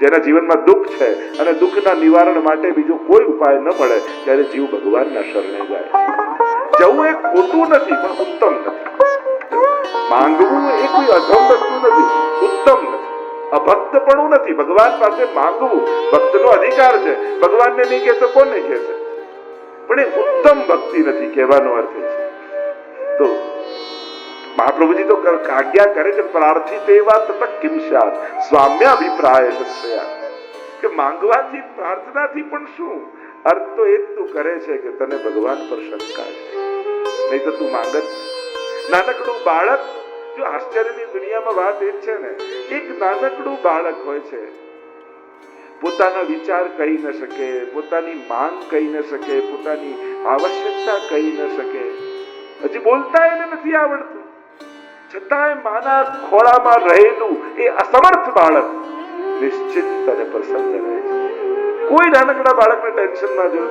જેના જીવનમાં દુઃખ છે અને દુઃખના નિવારણ માટે બીજો કોઈ ઉપાય ન મળે ત્યારે જીવ ભગવાનના શરણે જાય. જવું એ ખોટું નથી પણ ઉત્તમ નથી. માંગવું એ કોઈ અધમ વસ્તુ નથી, ઉત્તમ નથી. અભક્તપણું નથી. ભગવાન પાસે માંગવું ભક્તનો અધિકાર છે. ભગવાનને નહીં કહેતો કોને કહેશે? પણ એ ઉત્તમ ભક્તિ નથી કહેવાનો અર્થ છે. તો મહાપ્રભુજી તો આજ્ઞા કરે છે, પ્રાર્થિત એવા તત કિમ સ્યાત સ્વામ્યાભિપ્રાય સંશયા, કે માંગવાથી પ્રાર્થનાથી પણ શું? અર્થ તો એ જ તું કરે છે કે તને ભગવાન પર શંકા છે, નહીં તો તું માંગત. નાનકડું બાળક, જો આશ્ચર્યની દુનિયામાં વાત એ જ છે ને, એક નાનકડું બાળક હોય છે, પોતાના વિચાર કહી ન શકે, પોતાની માંગ કહી ન શકે, પોતાની આવશ્યકતા કહી ન શકે, હજી બોલતા એને નથી આવડતું, છતાંય માના ખોળામાં રહેલું એ અસમર્થ બાળક નિશ્ચિત અને પ્રસન્ન રહે છે. કોઈ નાનકડા બાળકને ટેન્શનમાં જો,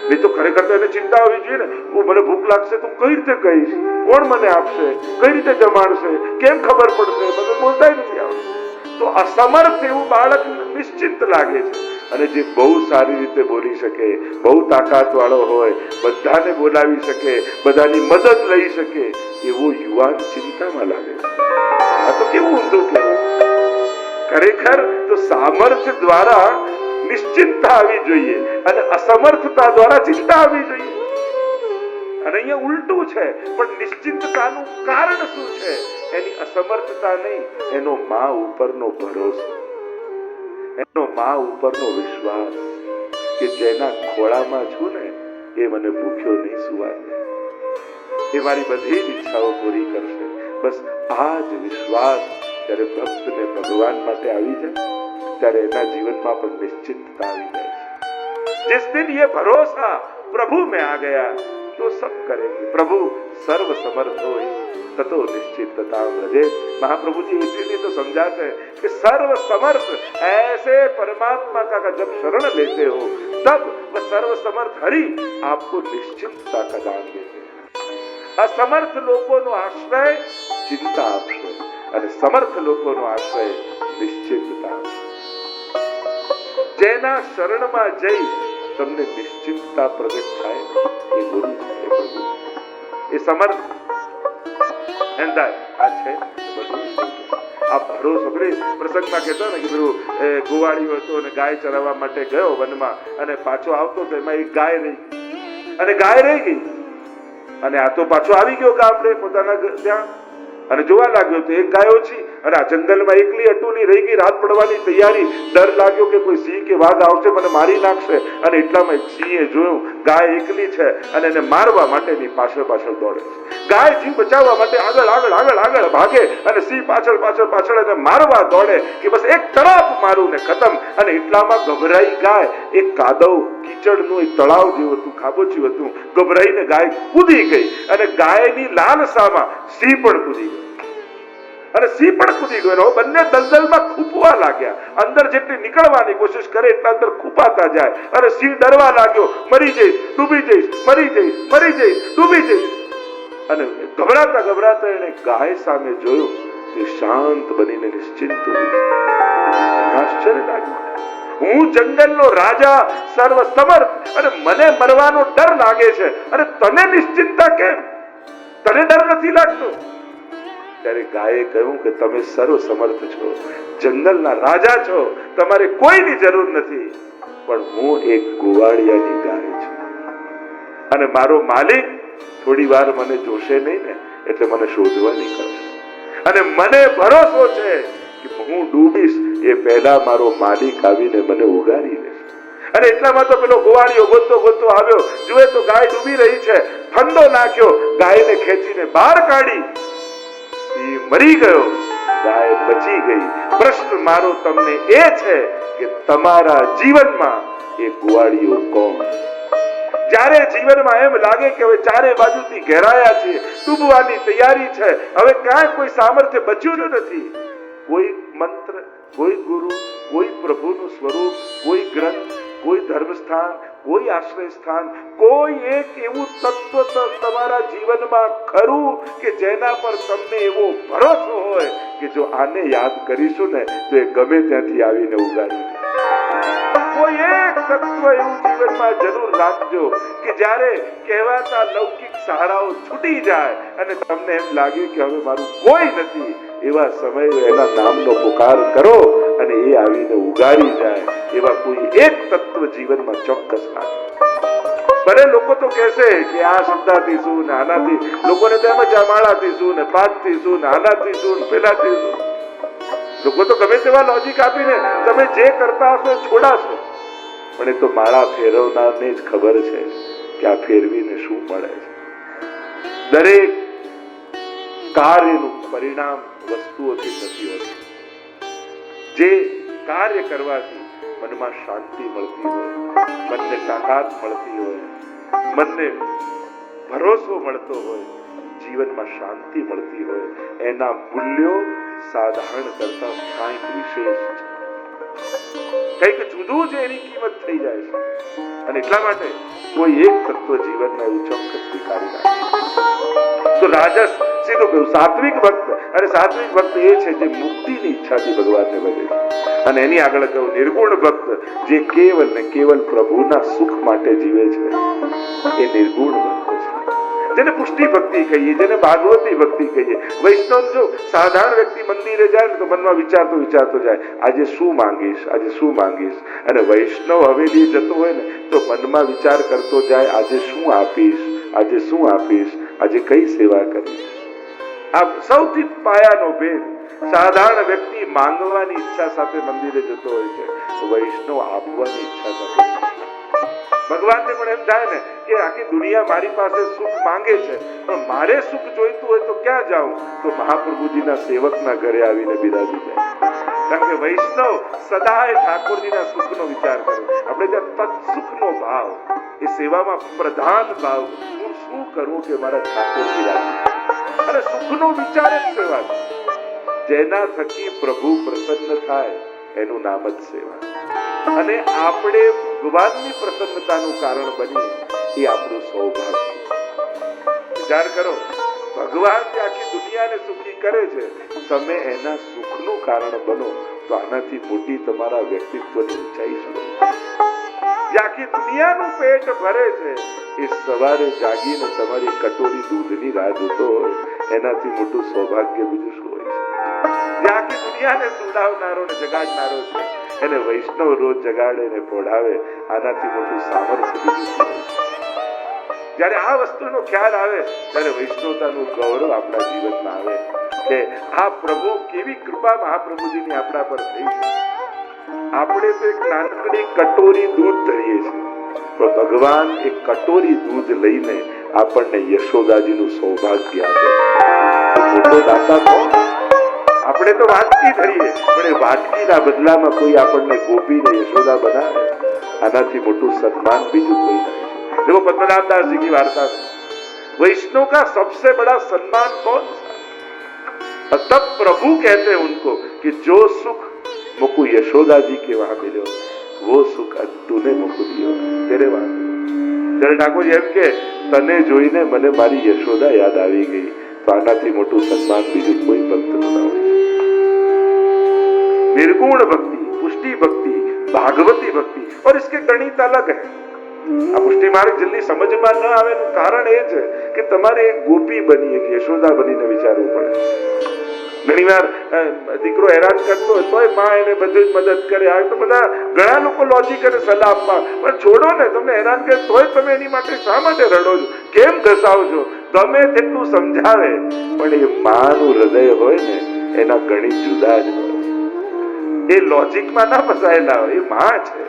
નહીં તો ખરેખર તો એને ચિંતા હોવી જોઈએ ને. મને ભૂખ લાગશે તો કઈ રીતે કહીશ, કોણ મને આપશે, કઈ રીતે જમાડશે, કેમ ખબર પડશે, મને બોલતા નથી આવડતું. તો અસમર્થ એવું બાળક નિશ્ચિત લાગે છે. અને જે બહુ સારી રીતે બોલી શકે, બહુ તાકાત વાળો હોય, બધાને બોલાવી શકે, બધાની મદદ લઈ શકે, એવો યુવાન ચિંતામાં લાગે છે. આ તો કેવું ઊંધું કહેવાય. ખરેખર તો સામર્થ્ય દ્વારા નિશ્ચિતતા આવી જોઈએ અને અસમર્થતા દ્વારા ચિંતા આવવી જોઈએ. અને અહીંયા ઉલટું છે. પણ નિશ્ચિતતાનું કારણ શું છે? એની અસમર્થતા નહીં, એનો મા ઉપરનો ભરોસો, એનો મા ઉપરનો વિશ્વાસ કે જેના ખોળામાં છું ને એ મને ભૂખ્યો નહીં સુવા દે, એ મારી બધી જ ઈચ્છાઓ પૂરી કરશે. બસ આ જ વિશ્વાસ જ્યારે ભક્તને ભગવાન માટે આવી જાય ત્યારે એના જીવનમાં પણ નિશ્ચિતતા આવી જાય છે. जिस दिन ये भरोसा प्रभु में आ गया तो सब करेंगे. प्रभु सर्व समर्थ हो ततो निश्चितता व्रजे. महाप्रभु जी इसीलिए तो समझाते हैं कि सर्व समर्थ ऐसे परमात्मा का जब शरण लेते हो तब वह सर्व समर्थ हरि आपको निश्चितता का दान देते हैं. असमर्थ लोगोનો આશ્રય ચિંતા આપશે અને સમર્થ લોકોનો આશ્રય નિશ્ચિતતા. જેના શરણમાં જઈ તમને નિશ્ચિતતા પ્રગટ થાય એ ગુરુ છે, એ પ્રભુ છે, એ સમર્થ. આ છે બધું. આ ભરોસો પ્રસંગમાં કહેતો ને કે પેલું ગોવાળીઓ હતો અને ગાય ચરાવવા માટે ગયો વનમાં અને પાછો આવતો તો એમાં એક ગાય રહી ગઈ અને ગાય રહી ગઈ અને આ તો પાછો આવી ગયો ગામડે પોતાના ત્યાં અને જોવા લાગ્યો તો એક ગાય ઓછી અને આ જંગલમાં એકલી અટુલી રહી ગઈ. રાત પડવાની તૈયારી, ડર લાગ્યો કે કોઈ સિંહ કે વાઘ આવશે મને મારી નાખશે. અને એટલામાં એક સિંહે જોયું ગાય એકલી છે અને એને મારવા માટેની પાછળ પાછળ દોડે છે. ગાય જીવ બચાવવા માટે આગળ આગળ આગળ આગળ ભાગે અને સિંહ પાછળ પાછળ પાછળ એને મારવા દોડે કે બસ એક તરફ મારું ને ખતમ. અને એટલામાં ગભરાઈ ગાય એક કાદવ કીચડનું એક તળાવ જેવું હતું, ખાબોચિયું હતું, ગભરાઈને ગાય કૂદી ગઈ અને ગાયની લાલસામાં સિંહ પણ કૂદી ગયો અને સિંહ પણ કૂદી ગયો. બંને દલદલમાં ખૂંપવા લાગ્યા. અંદર જેટલી નીકળવાની કોશિશ કરે એટલા અંદર ખૂંપાતા જાય અને સિંહ ડરવા લાગ્યો, મરી જઈશ, ડૂબી જઈશ, મરી જઈશ, મરી જઈશ, ડૂબી જઈશ. અને ગભરાતા ગભરાતા એને ગાય સામે જોયું તે શાંત બનીને નિશ્ચિંત હોય. આશ્ચર્ય લાગ્યું. હું જંગલનો રાજા, સર્વ સમર્થ, અને મને મરવાનો ડર લાગે છે અને તને નિશ્ચિંતતા કેમ? તને ડર નથી લાગતો? ત્યારે ગાયે કહ્યું કે તમે સર્વ સમર્થ છો, જંગલના રાજા છો, તમારે કોઈની જરૂર નથી, પણ હું એક ગોવાળિયાની ગાય છું અને મારો માલિક થોડી વાર મને જોશે નહીં ને એટલે મને શોધવા નીકળશે અને મને ભરોસો છે કે હું ડૂબીશ એ પહેલા મારો માલિક આવીને મને ઉગારી લેશે. અને એટલામાં તો પેલો ગોવાળિયો ગોતતો ગોતતો આવ્યો, જુએ તો ગાય ડૂબી રહી છે, ફંદો નાખ્યો, ગાયને ખેંચીને બહાર કાઢી. સિંહ મરી ગયો, ગાય બચી ગઈ. પ્રશ્ન મારો તમને એ છે કે તમારા જીવનમાં એ ગોવાળિયો કોણ? જ્યારે જીવનમાં એમ લાગે કે હવે ચારે બાજુથી ઘેરાયા છે, ડૂબવાની તૈયારી છે, હવે ક્યાંય કોઈ સામર્થ્ય બચ્યું નથી, કોઈ મંત્ર, કોઈ ગુરુ, કોઈ પ્રભુનું સ્વરૂપ, કોઈ ગ્રંથ, કોઈ ધર્મસ્થાન, કોઈ આશ્રય સ્થાન, કોઈ એક એવું તત્વ તમારા જીવનમાં ખરું કે જેના પર તમને એવો ભરોસો હોય કે જો આને યાદ કરીશું ને તો એ ગમે ત્યાંથી આવીને ઉગાડે. કોઈ એક તત્વ એવું જીવનમાં જરૂર રાખજો કે જ્યારે કહેવાતા લૌકિક સહારાઓ છૂટી જાય અને તમને એમ લાગે કે હવે મારું કોઈ નથી, એવા સમયે એના નામનો પુકાર કરો અને એ આવીને ઉગાડી જાય. એવા કોઈ એક તત્વ જીવનમાં ચોક્કસ લાગે. ભલે લોકો તો કહેશે કે આ શ્રદ્ધાથી શું ને આનાથી, લોકોને તેમ જ આ માળાથી શું ને પાઠથી શું ને આનાથી શું ને પેલાથી શું, લોકો તો ગમે તેવા લોજિક આપીને તમે જે કરતા હશો છોડાશો. પણ એ તો માળા ફેરવનારને જ ખબર છે કે આ ફેરવીને શું મળે છે. દરેક કાર્યનું પરિણામ વસ્તુઓથી નથી હોતું. જે કાર્ય કરવાથી મનમાં શાંતિ મળતી હોય, મનને તાકાત મળતી હોય, મનને ભરોસો મળતો હોય, જીવનમાં શાંતિ મળતી હોય, એના મૂલ્યો સાધારણ કરતા કંઈક વિશેષ છે. કંઈક જુદું જ એની કિંમત થઈ જાય છે. અને એટલા માટે કોઈ એક તત્વ જીવનમાં એવું ચોક્કસ સ્વીકારી રાખે. તો રાજસ સીધું કહ્યું સાત્વિક ભક્ત, અને સાત્વિક ભક્ત એ છે જે મુક્તિની ઈચ્છાથી ભગવાનને ભજે છે. અને એની આગળ કહ્યું નિર્ગુણ ભક્ત, જે કેવલ ને કેવલ પ્રભુના સુખ માટે જીવે છે, એ નિર્ગુણ ભક્ત છે. જેને પુષ્ટિ ભક્તિ કહીએ, જેને ભાગવતી ભક્તિ કહીએ. વૈષ્ણવ જો સાધારણ વ્યક્તિ મંદિરે જાય ને તો મનમાં વિચારતો જાય આજે શું માંગીશ, આજે શું માંગીશ. અને વૈષ્ણવ હવેલી જતો હોય ને તો મનમાં વિચાર કરતો જાય આજે શું આપીશ, આજે શું આપીશ, આજે કઈ સેવા કરીશ. આ સૌથી પાયાનો ભેદ. સાધારણ વ્યક્તિ માંગવાની ઈચ્છા સાથે મંદિરે જતો હોય છે, વૈષ્ણવ આપવાની ઈચ્છા સાથે. ભગવાનને પણ એમ થાય ને કે આખી દુનિયા મારી પાસે સુખ માંગે છે, પણ મારે સુખ જોઈતું હોય તો ક્યાં જાઉં? તો મહાપ્રભુજીના સેવકના ઘરે આવીને બિરાજી જાય. કારણ કે વૈષ્ણવ સદાય ઠાકોરજીના સુખનો વિચાર કરે. આપણે ત્યાં તત્સુખનો ભાવ, એ સેવામાં પ્રધાન ભાવ. હું શું કરું કે મારા ઠાકોરજી રાજી, અને સુખનો વિચાર જ સેવા છે. જેના થકી પ્રભુ પ્રસન્ન થાય એનું નામ જ સેવા. અને આપણે ભગવાનની પ્રસન્નતાનું કારણ બનીએ એ આપણું સૌભાગ્ય. વિચાર કરો, ભગવાન જે આખી દુનિયાને સુખી કરે છે, તમે એના સુખનું કારણ બનો તો આનાથી મોટી તમારા વ્યક્તિત્વની ઊંચાઈ શું? જે આખી દુનિયાનું પેટ ભરે છે, એ સવારે જાગીને તમારી કટોરી દૂધની રાહ જોતો હોય, એનાથી મોટું સૌભાગ્ય બીજું શું હોય છે? જે આખી દુનિયાને સુડાવનારો ને જગાડનારો છે, એને વૈષ્ણવ રોજ જગાડે ને પોઢાવે, આનાથી મોટું સામર્થ્ય બીજું શું હોય છે? જ્યારે આ વસ્તુનો ખ્યાલ આવે ત્યારે વૈષ્ણવતાનું ગૌરવ આપણા જીવનમાં આવે કે આ પ્રભુ કેવી કૃપા મહાપ્રભુજીની આપણા પર થઈ છે. આપણે તો એક નાનકડી કટોરી દૂધ ધરીએ છીએ, પણ ભગવાન એક કટોરી દૂધ લઈને આપણને યશોદાજીનું સૌભાગ્ય આપે. મોટો દાતા કોણ? આપણે તો વાટકી ધરીએ, પણ એ વાટકીના બદલામાં કોઈ આપણને ગોપીને યશોદા બનાવે, આનાથી મોટું સન્માન બીજું કોઈ નહીં. देखो पद्मनाभ दास जी की वार्ता में वैष्णव का सबसे बड़ा सम्मान कौन सा? तब प्रभु कहते हैं उनको कि जो सुख मुझको यशोदा जी के वहां मिले वो सुख तूने मुझको दियो तेरे वहां. ત્યારે ઠાકોરજી એમ કે તને જોઈને મને મારી યશોદા યાદ આવી ગઈ, તો આનાથી મોટું સન્માન બીજું કોઈ ભક્તનું ના હોય. निर्गुण भक्ति, पुष्टि भक्ति, भागवती भक्ति, और इसके गणित अलग है. આ પુષ્ટિ માર્ગ જલ્દી સમજમાં ન આવેનું કારણ એ છે કે તમારે એક ગોપી બની, એક યશોદા બનીને વિચારવું પડે. ઘણીવાર દીકરો હેરાન કરતો હોય તોય માં એને બધું જ મદદ કરે. આ તો બધા ઘણા લોકો લોજિક અને સલાહ આપવા, પણ છોડો ને, તમને હેરાન કરે તોય તમે એની માટે શા માટે રડો છો, કેમ ઘસાવો છો? ગમે તેટલું સમજાવે, પણ એ માનું હૃદય હોય ને એના ગણિત જુદા જ હોય. એ લોજિકમાં ના ફસાયેલા હોય. એ માં છે,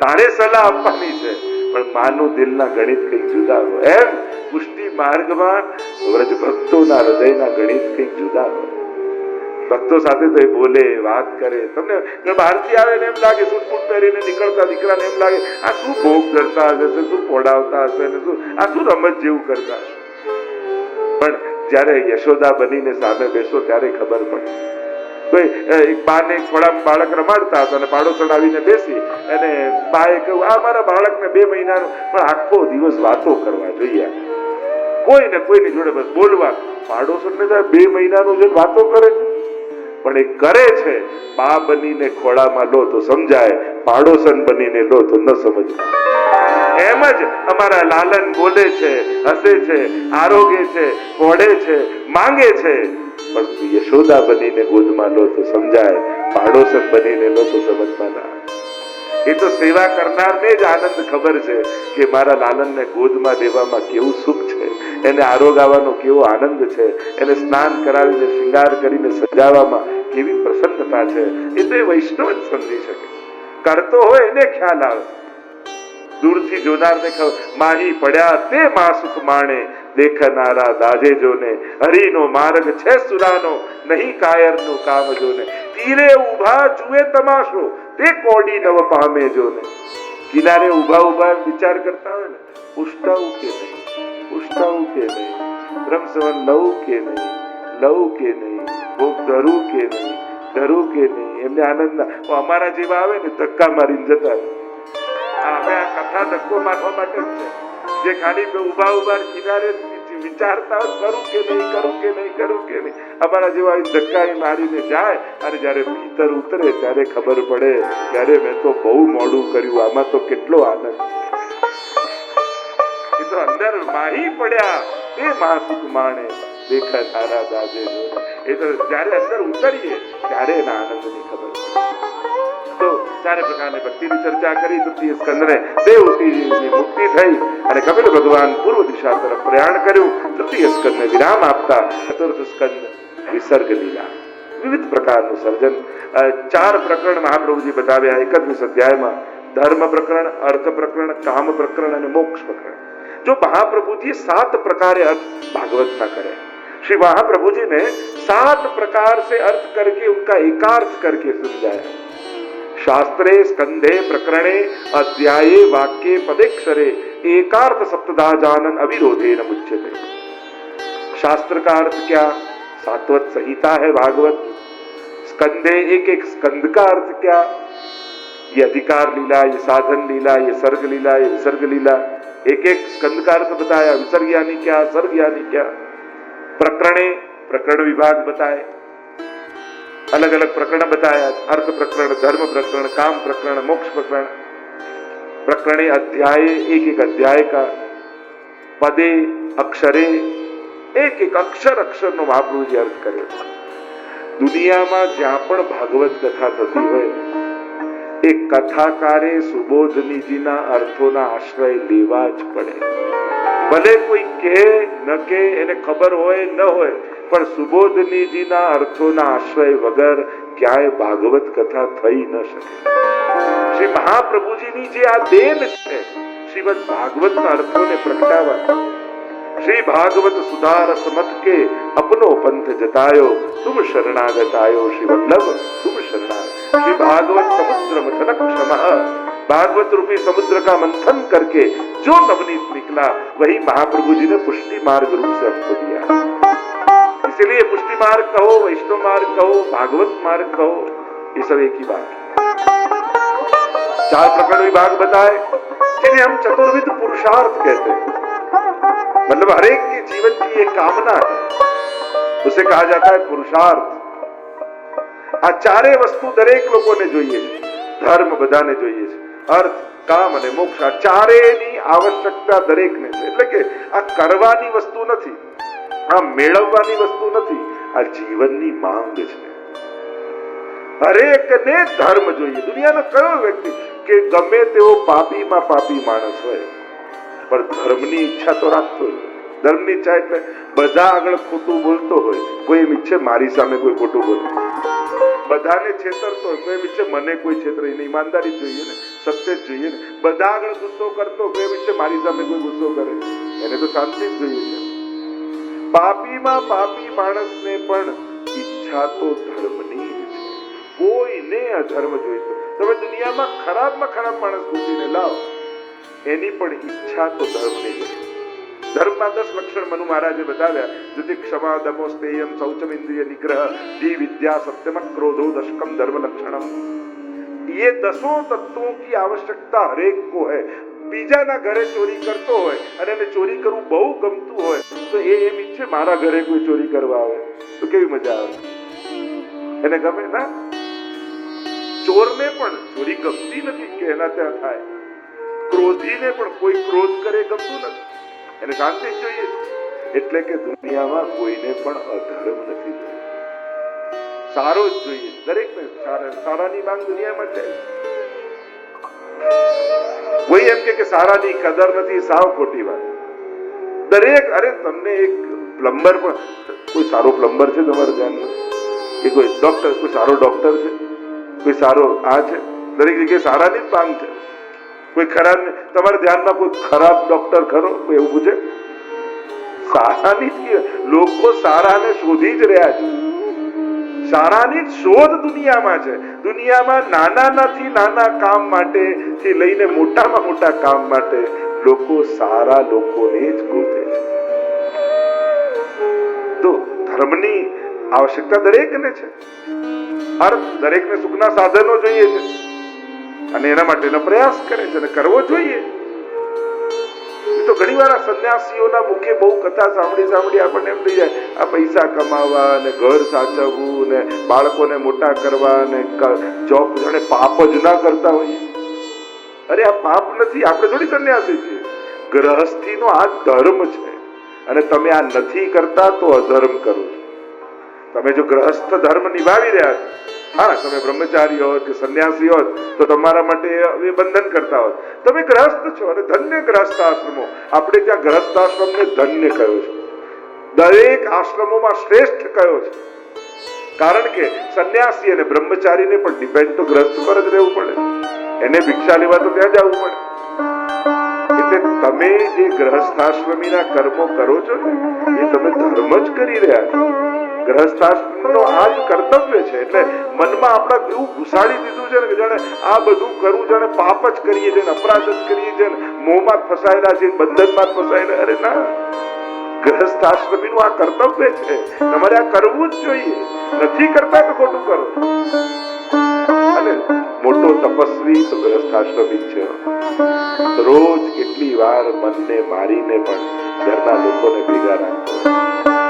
તારે સલાહ આપવાની છે, પણ માનું દિલના ગણિત કંઈક જુદા હોય. એમ પુષ્ટિ માર્ગમાં વ્રજ ભક્તોના હૃદયના ગણિત કંઈક જુદા હોય. ભક્તો સાથે તો એ બોલે, વાત કરે. તમને બહારથી આવે ને એમ લાગે, સૂટ પહેરીને નીકળતા દીકરાને એમ લાગે આ શું ભોગ કરતા હશે, શું પોડાવતા હશે, ને શું આ શું રમત જેવું કરતા હશે. પણ જયારે યશોદા બનીને સામે બેસો ત્યારે ખબર પડે કોઈ એક બાને ખોળામાં બાળક રમાડતા હતા અને પાડોશણ આવીને બેસી અને બાએ કહ્યું આ મારા બાળકને 2 મહિનાનું, પણ આખો દિવસ વાતો કરવા જોઈએ, કોઈને કોઈની જોડે બસ બોલવા. પાડોશણને 2 મહિનાનું જે વાતો કરે છે, પણ એ કરે છે. બા બનીને ખોળામાં લો તો સમજાય, પાડોશન બનીને લો તો ન સમજાય. એમ જ અમારા લાલન બોલે છે, હસે છે, આરોગે છે, કોડે છે, માંગે છે, પણ યશોદા બનીને ગોદમાં લો તો સમજાય, પાડોશન બનીને લો તો સમજમાં ના. એ તો સેવા કરનારને જ આનંદ ખબર છે કે મારા લાલનને ગોદમાં લેવામાં કેવું સુખ છે, એને આરોગાવાનો કેવો આનંદ છે, એને સ્નાન કરાવીને શૃંગાર કરીને સજાવવામાં કેવી પ્રસન્નતા છે. એ તો એ વૈષ્ણવ જ સમજી શકે. કરતો હોય એને ખ્યાલ આવે. દૂરથી જોનારને ખબર, માહી પડ્યા તે માસુક માણે, દેખનારા દાજે જોને, હરિનો માર્ગ છે સુરાનો, નહીં કાયરનો કામ જોને. તીરે ઊભા જુએ તમાશો, તે કોડી નવ પામે જોને. કિનારે ઊભા ઊભા વિચાર કરતા હોય ને, ઉષ્ટાવું કે નહીં, ઉષ્ટાવું કે નહીં, બ્રહ્મસવન લઉં કે નહીં, લઉં કે નહીં, ભોગ ધરું કે નહીં, ધરું કે નહીં, એમને આનંદ ના. અમારા જેવા આવે ને ધક્કા મારીને જતા રહે. અમે આ કથા ધક્કો મારવા માટે જ છે, જે ખાલી ઉભા ઉભા કિનારે વિચારતા કરું કે નહીં, કરું કે નહીં, કરું કે નહીં. અમારા જેવા ધક્કા મારીને જાય અને જયારે ભીતર ઉતરે ત્યારે ખબર પડે ત્યારે મેં તો બહુ મોડું કર્યું, આમાં તો કેટલો આનંદ. એ તો અંદર માહી પડ્યા તે માસુક માણે, દેખનારા દાજે જોને. એ તો જયારે અંદર ઉતરીએ ત્યારે એના આનંદની ખબર પડે. તો 4 પ્રકારની ભક્તિની ચર્ચા કરી. તૃતીય સ્કંદને દેવતીની મુક્તિ થઈ અને કપિલ ભગવાન પૂર્વ દિશા તરફ પ્રયાણ કર્યું. તૃતીય સ્કંદને વિરામ આપતા ચતુર્થ સ્કંદ વિસર્ગ લીલા, વિવિધ પ્રકારનું સર્જન. 4 પ્રકરણ મહાપ્રભુજી બતાવ્યા 31 અધ્યાયમાં. ધર્મ પ્રકરણ, અર્થ પ્રકરણ, કામ પ્રકરણ અને મોક્ષ પ્રકરણ. जो महाप्रभु जी 7 प्रकारे अर्थ भागवत का करे, श्री महाप्रभु जी ने 7 प्रकार से अर्थ करके उनका एकार्थ करके समझाया. शास्त्रे स्कंधे प्रकरणे अध्याये वाक्ये पदेक्षरे एकार्थ सप्तधा जानन अविरोधे न मुच्यते. शास्त्र का अर्थ क्या? सात्वत संहिता है भागवत. स्कंधे एक स्कंद का अर्थ क्या? ये अधिकार लीला, ये साधन लीला, ये सर्ग लीला, ये विसर्ग लीला. एक स्कंद का अर्थ बताया. विसर्ग यानी क्या, सर्ग यानी क्या. प्रकरणे प्रकरण विभाग बताए, अलग अलग प्रकरण बताया. अर्थ प्रकरण, धर्म प्रकरण, काम प्रकरण, मोक्ष प्रकरण. प्रकरणे अध्याय, एक अध्याय का. पदे अक्षरे, एक अक्षर अक्षर नो महाप्रभुजी अर्थ करे. दुनियाમાં જ્યાં પણ ભાગવત કથા થતી હોય એ કથાકારે સુબોધનીજીના અર્થોના આશ્રય લેવા જ પડે. ભલે કોઈ કહે ન કે, એને ખબર હોય ન હોય, પણ સુબોધનીજીના અર્થોના આશ્રય વગર ક્યાંય ભાગવત કથા થઈ ન શકે. શ્રી મહાપ્રભુજીની જે આ દેન છે શ્રીમદ ભાગવતના અર્થોને પ્રગટાવવા. श्री भागवत सुधार समत के अपनो पंथ जतायो, तुम शरणागत आयो श्री वल्लभ तुम शरणागत. श्री भागवत समुद्र मथन क्षम, भागवत रूपी समुद्र का मंथन करके जो नवनीत निकला वही महाप्रभु जी ने पुष्टि मार्ग रूप से हमको दिया. इसलिए पुष्टि मार्ग कहो, वैष्णव मार्ग कहो, भागवत मार्ग कहो, ये सब एक ही बात. 4 प्रकरण विभाग बताए जिन्हें हम चतुर्विध पुरुषार्थ कहते हैं. मतलब हर एक के जीवन की एक कामना है, उसे कहा जाता है पुरुषार्थ. આ ચારે વસ્તુ દરેક લોકોને જોઈએ છે. ધર્મ બધાને જોઈએ છે, અર્થ, કામ અને મોક્ષ આ ચારેયની આવશ્યકતા દરેકને છે. એટલે કે આ કરવાની વસ્તુ નથી, આ મેળવવાની વસ્તુ નથી, આ જીવનની માંગ છે. હરેકને ધર્મ જોઈએ. દુનિયાનો કયો વ્યક્તિ કે ગમે તેવો પાપીમાં પાપી માણસ હોય પણ ધર્મની ઈચ્છા તો રાખતો હોય. ધર્મની ઈચ્છા એટલે બધા આગળ ખોટું બોલતો હોય, કોઈ એમ ઈચ્છે મારી સામે કોઈ ખોટું બોલે. બધાને છેતરતો હોય, કોઈ એમ ઈચ્છે મને કોઈ છેતરે નહીં. ઈમાનદારી જોઈએ ને, સત્ય જ જોઈએ ને. બધા આગળ ગુસ્સો કરતો, કોઈ એમ ઈચ્છે મારી સામે કોઈ ગુસ્સો કરે, એને તો શાંતિ જ જોઈએ છે. પાપીમાં પાપી માણસને પણ ઈચ્છા તો ધર્મની જ છે. કોઈને અધર્મ જોઈતો. તમે દુનિયામાં ખરાબમાં ખરાબ માણસ ગોતીને લાવો, એની પણ ઈચ્છા તો ધર્મની જ છે. ધર્મમાં 10 લક્ષણ મનુ મહારાજે બતાવ્યા. જુતિ ક્ષમા દમો સ્તેયમ શૌચમ ઇન્દ્રિય નિગ્રહ ધી વિદ્યા સત્યમ ક્રોધો દશકમ ધર્મ લક્ષણમ. ये 10 तत्वों की आवश्यकता हरेक को है. બીજાના ઘરે ચોરી કરતો હોય અને એને ચોરી કરવું બહુ ગમતું હોય તો એ એમ ઈચ્છે મારા ઘરે કોઈ ચોરી કરવા આવે તો કેવી મજા આવે? એને ગમે ના? ચોરને પણ ચોરી ગમતી નથી કે એના ત્યાં થાય. ક્રોધીને પણ કોઈ ક્રોધ કરે ગમતું નથી, એને શાંતિ જોઈએ. એટલે કે દુનિયામાં કોઈને પણ અધર્મ નથી, સારો જ જોઈએ. દરેકને સારાની માંગ દુનિયામાં છે. કોઈ એમ કે સારાની કદર નથી, સાવ ખોટી વાત. દરેક અરે તમને એક પ્લમ્બર પણ, કોઈ સારો પ્લમ્બર છે તમારા ધ્યાનમાં? કે કોઈ ડોક્ટર, કોઈ સારો ડોક્ટર છે, કોઈ સારો આ છે? દરેક જગ્યાએ સારાની જ માંગ છે. કોઈ ખરાબ તમારા ધ્યાનમાં કોઈ ખરાબ ડોક્ટર ખરો? કોઈ એવું પૂછે? સારાની જ લોકો સારાને શોધી જ રહ્યા છે. સારાની શોધ દુનિયામાં છે. દુનિયામાં નાનાથી નાના કામ માટે થી લઈને મોટામાં મોટા કામ માટે લોકો સારા લોકોને જ ગોતે છે. તો ધર્મની આવશ્યકતા દરેકને છે. દરેકને સુખના સાધનો જોઈએ છે અને એના માટેનો પ્રયાસ કરે છે અને કરવો જોઈએ. તો ઘણી વાર આ સંન્યાસીઓના મુખે બહુ કથા સાંભળી આપણને એમ થઈ જાય આ પૈસા કમાવા અને ઘર સાચવવું ને બાળકોને મોટા કરવા ને જોબ જાણે પાપ જ ના કરતા હોઈએ. અરે આ પાપ નથી, આપણે થોડી સંન્યાસી છીએ. ગ્રહસ્થીનો આ ધર્મ છે અને તમે આ નથી કરતા તો અધર્મ કરો છો. તમે જો ગ્રહસ્થ ધર્મ નિભાવી રહ્યા છો, હા તમે બ્રહ્મચારી હોત કે સંન્યાસી હોત તો તમારા માટે એ બંધન કરતા હોત. તમે ગ્રહસ્થ છો અને ધન્ય ગ્રહસ્થ આશ્રમો. આપણે ત્યાં ગ્રહસ્થ આશ્રમને ધન્ય કયો છે, દરેક આશ્રમોમાં શ્રેષ્ઠ કયો છે. કારણ કે સંન્યાસી અને બ્રહ્મચારીને પણ ડિપેન્ડ તો ગ્રહસ્થ પર જ રહેવું પડે. એને ભિક્ષા લેવા તો ત્યાં જવું પડે. એટલે તમે જે ગ્રહસ્થાશ્રમીના કર્મો કરો છો ને એ તમે ધર્મ જ કરી રહ્યા છો. ગ્રહસ્થાશ્રમનો આ જ કર્તવ્ય છે. એટલે મનમાં આપણા એવું ઘુસાડી દીધું છે ને કે જાણે આ બધું કરવું જાણે પાપ જ કરીએ છીએ, અપરાધ જ કરીએ છીએ, મોહમાં ફસાયેલા છે, બંધનમાં ફસાયેલા. અરે ના, ગ્રહસ્થાશ્રમીનું આ કર્તવ્ય છે. તમારે આ કરવું જ જોઈએ. નથી કરતા તો ખોટું કરો. અને મોટો તપસ્વી તો ગ્રહસ્થાશ્રમી છે. રોજ કેટલી વાર મનને મારીને પણ ઘરના લોકોને ભેગા રાખતો,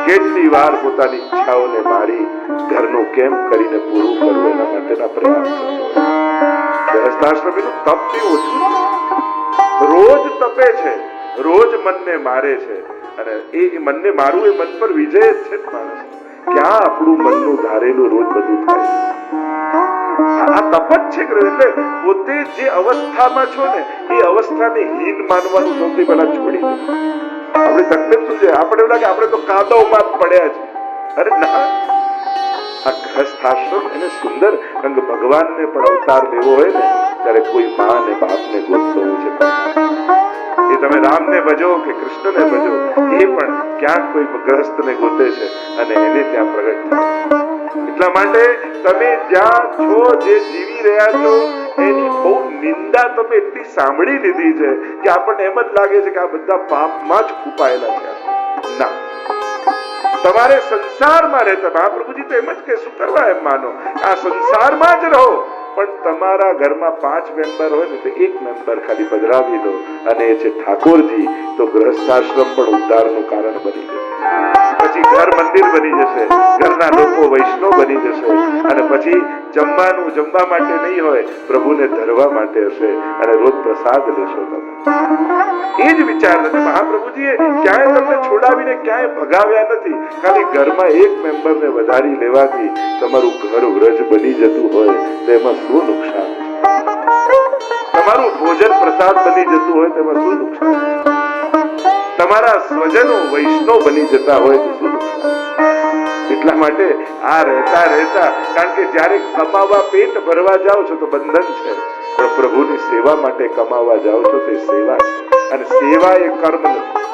કેટલી વાર પોતાની ઈચ્છાઓને મારી ઘરનું કેમ કરીને પૂરું કરવું એના માટેના પ્રયાસ કરતો. ગ્રહસ્થાશ્રમીનું તપ બી ઓછું છે. રોજ તપે છે, રોજ મનને મારે છે અને એ મનને મારવું એ મન પર વિજય જ છે. માણસ ક્યાં આપણું મનનું ધારેલું રોજ બધું થાય. આ તપ જ છે. એટલે પોતે જે અવસ્થામાં છો ને એ અવસ્થાને હીન માનવાનું સૌથી પહેલા છોડી દે. આપણી તકલીફ શું છે? આપણે એવું લાગે આપણે તો કાદવમાં જ પડ્યા છે. અરે ના, આ ગ્રહસ્થાશ્રમ એને સુંદર રંગ. ભગવાનને પણ અવતાર લેવો હોય ને ત્યારે કોઈ માં ને બાપ ને ગોતતો હોય છે. એ તમે રામને ભજો કે કૃષ્ણને ભજો, એ પણ ક્યાંક કોઈ ગ્રહસ્થને ગોતે છે અને એને ત્યાં પ્રગટ થાય. એટલા માટે તમે જ્યાં છો, જે જીવી રહ્યા છો એની બહુ નિંદા તમે એટલી સાંભળી લીધી છે કે આપણને એમ જ લાગે છે કે આ બધા પાપમાં જ ખૂપાયેલા છે. ના, તમારે સંસારમાં રહેતા, મહાપ્રભુજી તો એમ જ કે શું કરવા એમ માનો, આ સંસારમાં જ રહો. પણ તમારા ઘરમાં 5 મેમ્બર હોય ને તો 1 મેમ્બર ખાલી પધરાવી દો અને એ છે ઠાકોરજી, તો ગ્રહસ્થાશ્રમ પણ ઉદ્ધારનું કારણ બની જશે. પછી ઘર મંદિર બની જશે, ઘરના લોકો વૈષ્ણવ બની જશે અને પછી જમવાનું જમવા માટે નહીં હોય, પ્રભુને ધરવા માટે હશે અને રોજ પ્રસાદ લેશો તમે. એ જ વિચાર નથી. મહાપ્રભુજીએ ક્યાંય તમને છોડાવીને ક્યાંય ભગાવ્યા નથી. ખાલી ઘરમાં 1 મેમ્બરને વધારી લેવાથી તમારું ઘર વ્રજ બની જતું હોય તો એમાં શું નુકસાન? તમારું ભોજન પ્રસાદ બની જતું હોય તો એમાં શું નુકસાન? તમારા સ્વજનો વૈષ્ણવ બની જતા હોય તો શું નુકસાન? એટલા માટે આ રહેતા કારણ કે જ્યારે કમાવા પેટ ભરવા જાઓ છો તો બંધન છે, પણ પ્રભુની સેવા માટે કમાવા જાઓ છો તો સેવા છે. અને સેવા એ કર્મ નથી.